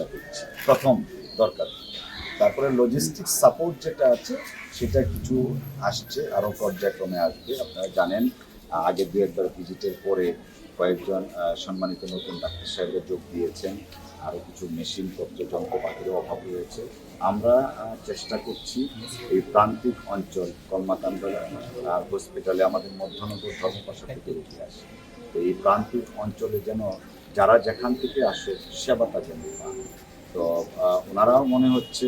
চেষ্টা করছি প্রথম দরকার। তারপরে লজিস্টিক্স সাপোর্ট যেটা আছে সেটা কিছু আসছে, আরও পর্যায়ক্রমে আসবে। আপনারা জানেন আগে দু একবার ভিজিটের পরে কয়েকজন সম্মানিত নতুন ডাক্তার সাহেবরা যোগ দিয়েছেন। আরও কিছু মেশিনপত্র যন্ত্রপাতিরও অভাব রয়েছে। আমরা চেষ্টা করছি এই প্রান্তিক অঞ্চল কলমাকান্দা হসপিটালে আমাদের মধ্যনগর ধর্মপাশা থেকে রুগী আসে। তো এই প্রান্তিক অঞ্চলে যেন যারা যেখান থেকে আসে সেবাটা যেন পান। তো ওনারাও মনে হচ্ছে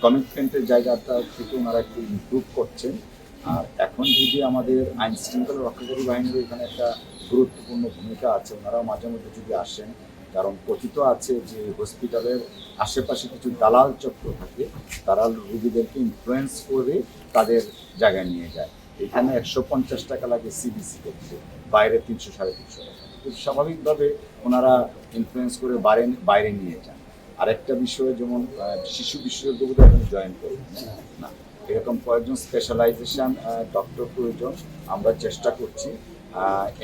কমিটমেন্টের জায়গাটা থেকে ওনারা একটু ইমপ্রুভ করছেন। আর এখন যদি আমাদের আইন শৃঙ্খলা রক্ষাকারী বাহিনীর এখানে একটা গুরুত্বপূর্ণ ভূমিকা আছে, ওনারাও মাঝে মধ্যে যদি আসেন, কারণ কথিত আছে যে হসপিটালের আশেপাশে কিছু দালাল চক্র থাকে, তারা রোগীদেরকে ইনফ্লুয়েন্স করে তাদের জায়গায় নিয়ে যায়। এখানে 150 টাকা লাগে সিবিসি করতে, বাইরে 300-350 টাকা। খুব স্বাভাবিকভাবে ওনারা ইনফ্লুয়েন্স করে বাইরে নিয়ে যান। আরেকটা বিষয় যেমন শিশু বিশেষজ্ঞ এখানে জয়েন করবেন না, এরকম কয়েকজন স্পেশালাইজেশন ডক্টর প্রয়োজন। আমরা চেষ্টা করছি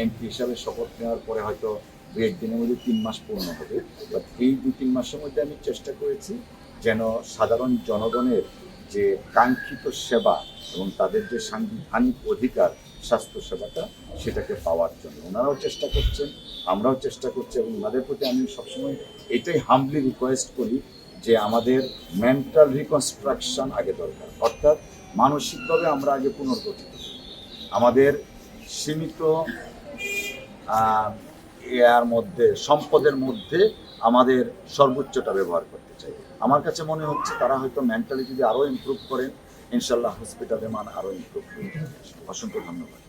এমপি হিসাবে শপথ নেওয়ার পরে হয়তো 2-1 দিনের মধ্যে 3 মাস পূর্ণ হবে, বাট এই 2-3 মাসের মধ্যে আমি চেষ্টা করেছি যেন সাধারণ জনগণের যে কাঙ্ক্ষিত সেবা এবং তাদের যে সাংবিধানিক অধিকার স্বাস্থ্য সেবাটা সেটাকে পাওয়ার জন্য ওনারাও চেষ্টা করছেন, আমরাও চেষ্টা করছি। এবং ওনাদের প্রতি আমি সবসময় এটাই হাম্বলি রিকোয়েস্ট করি যে আমাদের মেন্টাল রিকনস্ট্রাকশন আগে দরকার, অর্থাৎ মানসিকভাবে আমরা আগে পুনর্গঠিত। আমাদের সীমিত এর মধ্যে সম্পদের মধ্যে আমাদের সর্বোচ্চটা ব্যবহার করতে চাই। আমার কাছে মনে হচ্ছে তারা হয়তো মেন্টালি যদি আরও ইমপ্রুভ করেন, ইনশাল্লাহ হসপিটালের মান আরও ইমপ্রুভ করবে। অসংখ্য ধন্যবাদ।